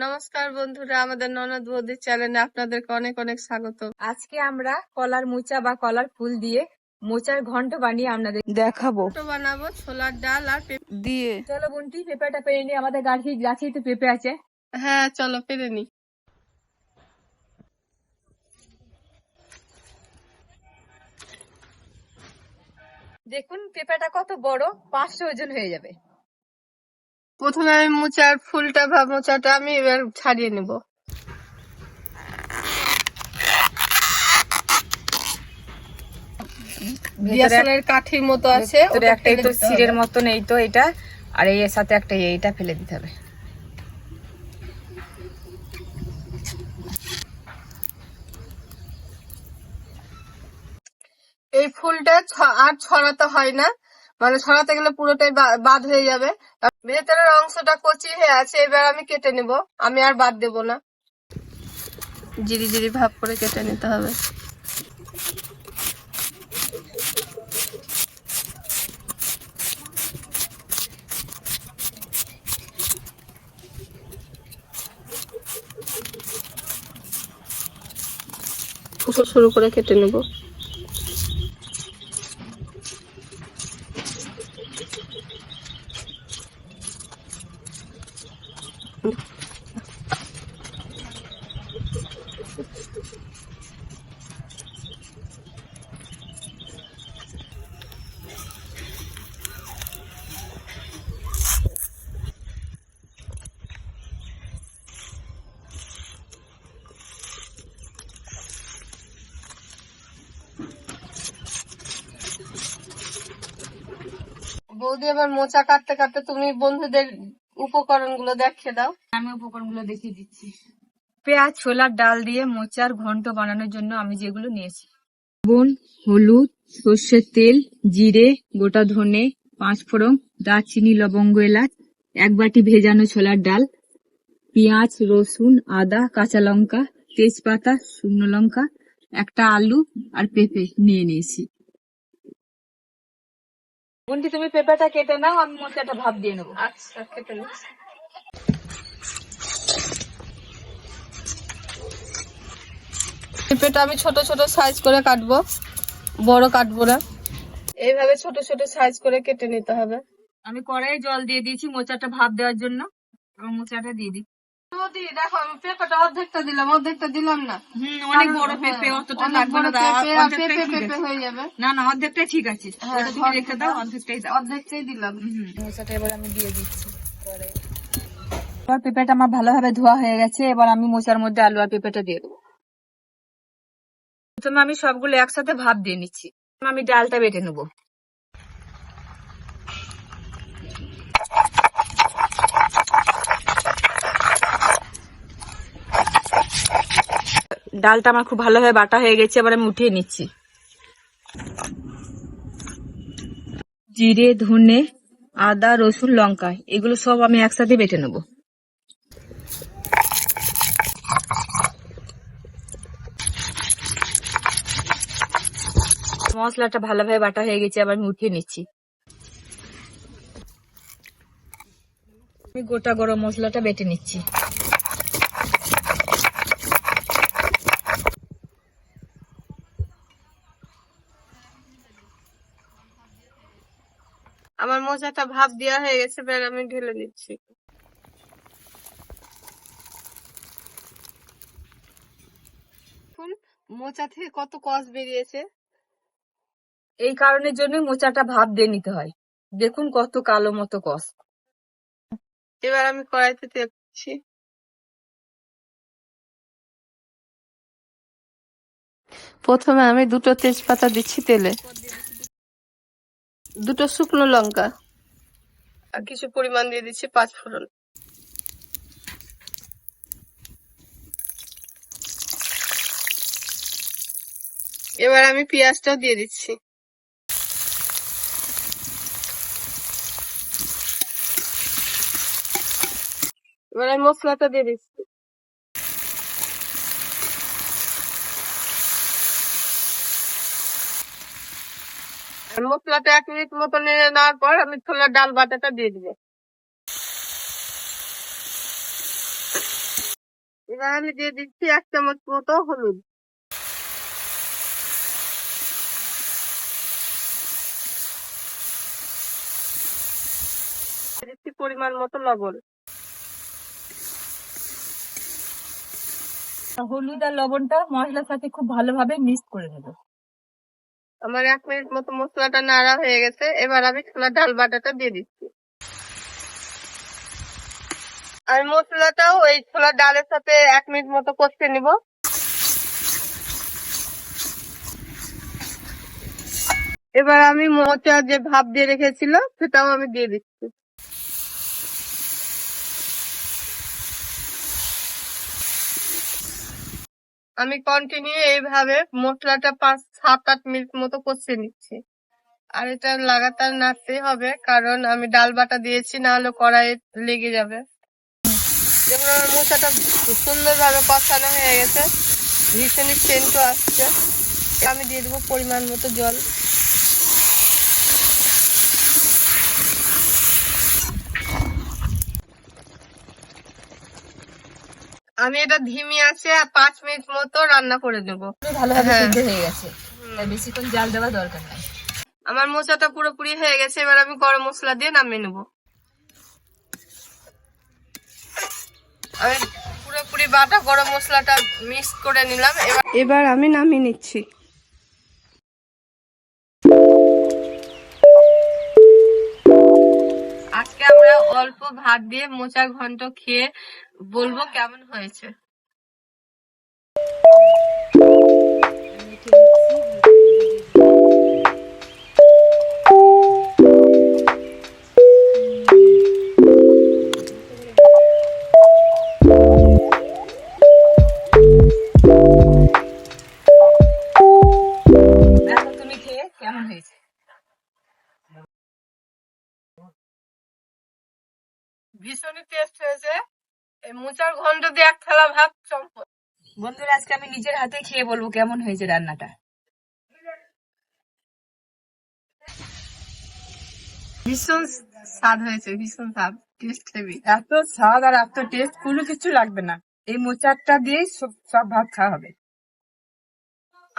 নমস্কার বন্ধুরা, আমাদের ননদ বৌদির চ্যানেলে আপনাদেরকে অনেক অনেক স্বাগত। আজকে আমরা কলার মোচা বা কলার ফুল দিয়ে মোচার ঘন্ট বানিয়ে আপনাদের দেখাবো। ঘন্ট বানাবো ছোলার ডাল আর পেঁপে দিয়ে। চলো বোনটি, পেঁপেটা পেরে নি। আমাদের গাছেই তো পেঁপে আছে। হ্যাঁ, চলো পেরে নি। দেখুন পেঁপেটা কত বড়, 500 ওজন হয়ে যাবে। প্রথমে আমি মোচাটা আমি এবার ছাড়িয়ে নেব। বিয়াসনের কাঠির মতো আছে, ওটা একটাই তো সিরের মতন, এই তো এটা, আর এর সাথে একটা এইটা ফেলে দিতে হবে। এই ফুলটা আর ছড়াতে হয় না, মানে ছড়াতে গেলে পুরোটাই বাদ হয়ে যাবে। ভেতরের অংশটা কচি হয়ে আছে, এবার আমি কেটে নেব। আমি আর বাদ দেব না, জিরি জিরি ভাব করে কেটে নিতে হবে। সরু করে কেটে নেব। বৌদি, এবার মোচা কাটতে কাটতে তুমি বন্ধুদের উপকরণগুলো দেখিয়ে দাও। আমি উপকরণগুলো দেখিয়ে দিচ্ছি। পেঁয়াজ, ছোলার ডাল দিয়ে মোচার ঘন্ট বানানোর জন্য আমি যেগুলো নিয়েছি: লবণ, হলুদ, সর্ষের তেল, জিরে, গোটা ধনে, 5 ফোড়ন, দারচিনি, লবঙ্গ, এলাচ, 1 বাটি ভেজানো ছোলার ডাল, পেঁয়াজ, রসুন, আদা, কাঁচা লঙ্কা, তেজপাতা, শুকনো লঙ্কা, একটা আলু আর পেঁপে নিয়ে নিয়েছি। বন্ধু, তুমি পেঁপেটা কেটে নাও, আমি মোচাটা ভাপ দিয়ে নেবো। আচ্ছা, কেটে নিচ্ছি। পেঁপেটা আমি ছোট ছোট সাইজ করে কাটবো, বড় কাটবো না। এইভাবে ছোট ছোট সাইজ করে কেটে নিতে হবে। আমি কড়াইয়ে জল দিয়ে দিয়েছি মোচাটা ভাপ দেওয়ার জন্য, এবং মোচাটা দিয়ে দিই। দেখো, আমি পেঁপেটা অর্ধেকটা দিলাম, অর্ধেকটা দিলাম না। অনেক বড় পেঁপে, অতটা লাগবে না। পেঁপে হয়ে যাবে। না না, অর্ধেকটাই ঠিক আছে। ওটা তুমি রেখে দাও, অর্ধেকটাই দিলাম। মোচাটা এবার আমি দিয়ে দিচ্ছি। এবার পেঁপেটা আমার ভালোভাবে ধোয়া হয়ে গেছে। এবার আমি মোচার মধ্যে আলু আর পেঁপেটা দিয়ে দেবো। প্রথমে আমি সবগুলো একসাথে ভাপ দিয়ে নিচ্ছি। আমি ডালটা বেটে নেবো। ডালটা আমার খুব ভালোভাবে বাটা হয়ে গেছে, এবার আমি উঠিয়ে নিচ্ছি। জিরে, ধনে, আদা, রসুন, লঙ্কা এগুলো সব আমি একসাথে বেটে নেব। মশলাটা ভালোভাবে বাটা হয়ে গেছে, আবার আমি উঠিয়ে নিচ্ছি। আমি গোটা গরম মশলাটা বেটে নিচ্ছি। আমার মোচাটা ভাপ দেওয়া হয়ে গেছে, এবার আমি ঢেলে নিচ্ছি। মোচা থেকে কত কষ বেরিয়েছে। এই কারণের জন্য মোচাটা ভাপ দিয়ে নিতে হয়। দেখুন কত কালো মতো কষ। এবার আমি কড়াইতে তেল দিচ্ছি। প্রথমে আমি 2টো তেজপাতা দিচ্ছি তেলে, 2টো শুকনো লঙ্কা, আর কিছু পরিমাণ দিয়ে দিচ্ছি 5 ফোড়ন। এবার আমি পেঁয়াজটাও দিয়ে দিচ্ছি। এবার আমি মশলাটা দিয়ে দিচ্ছি। মশলাটা 1 মিনিট মতো নেড়ে নেওয়ার পর আমি ছোলার ডাল বাটাটা দিয়ে দিব। এবার আমি দিয়ে দিচ্ছি 1 চামচ মতো হলুদ, দিয়ে দিচ্ছি পরিমাণ মতো লবণ। হলুদ আর লবণটা মশলার সাথে খুব ভালোভাবে মিক্স করে নেবো। আমার 1 মিনিট মতো মশলাটা নাড়া হয়ে গেছে, এবার আমি ছোলার ডাল বাটাটা দিয়ে দিচ্ছি। আমি মশলাটাও ওই ছোলার ডালের সাথে 1 মিনিট মতো কষতে নিব। এবার আমি মোচা যে ভাপ দিয়ে রেখেছিল সেটাও আমি দিয়ে দিচ্ছি। আমি কন্টিনিউ এইভাবে মশলাটা 5-7-8 মিনিট মতো কষিয়ে নিচ্ছি। আর এটা লাগাতার নাড়তে হবে, কারণ আমি ডাল বাটা দিয়েছি, না হলে কড়াইয়ে লেগে যাবে। যেমন আমার মোচাটা সুন্দরভাবে কষানো হয়ে গেছে, ভীষণই সেন্টও আসছে। আমি দিয়ে দেবো পরিমাণ মতো জল। আমি এটা ধিমি আছে 5 মিনিট মতো রান্না করে দেবো। ভালোভাবে হ্যাঁ। সিদ্ধ হয়ে গেছে, তাই বেশিক্ষণ জাল দেওয়া দরকার নাই। আমার মোচাটা পুরোপুরি হয়ে গেছে, এবার আমি গরম মশলা দিয়ে নামিয়ে নেবো। আমি পুরোপুরি বাটা গরম মশলাটা মিক্স করে নিলাম, এবার আমি নামিয়ে নিচ্ছি। আজকে আমরা অল্প ভাত দিয়ে মোচার ঘন্ট খেয়ে বলবো কেমন হয়েছে। দেখো তুমি খেয়ে কেমন হয়েছে। ভীষণই টেস্ট হয়েছে। এই মোচার ঘন্ট দিয়ে 1 থালা ভাত সম্পদ। বন্ধুরা, আজকে আমি নিজের হাতে খেয়ে বলবো কেমন হয়েছে রান্নাটা। ভীষণ স্বাদ হয়েছে, ভীষণ স্বাদ, টেস্ট হেভি। এত স্বাদ আর এত টেস্ট কোনো কিছু লাগবে না, এই মোচারটা দিয়েই সব ভাত খাওয়া হবে।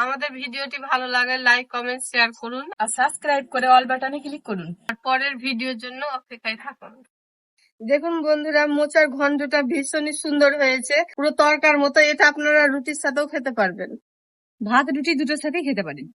আমাদের ভিডিওটি ভালো লাগে লাইক কমেন্ট শেয়ার করুন, আর সাবস্ক্রাইব করে অল বাটনে ক্লিক করুন। আর পরের ভিডিওর জন্য অপেক্ষায় থাকুন। দেখুন বন্ধুরা, মোচার ঘন্টটা ভীষণই সুন্দর হয়েছে, পুরো তরকার মতো। এটা আপনারা রুটির সাথেও খেতে পারবেন। ভাত রুটি দুটোর সাথেই খেতে পারেন।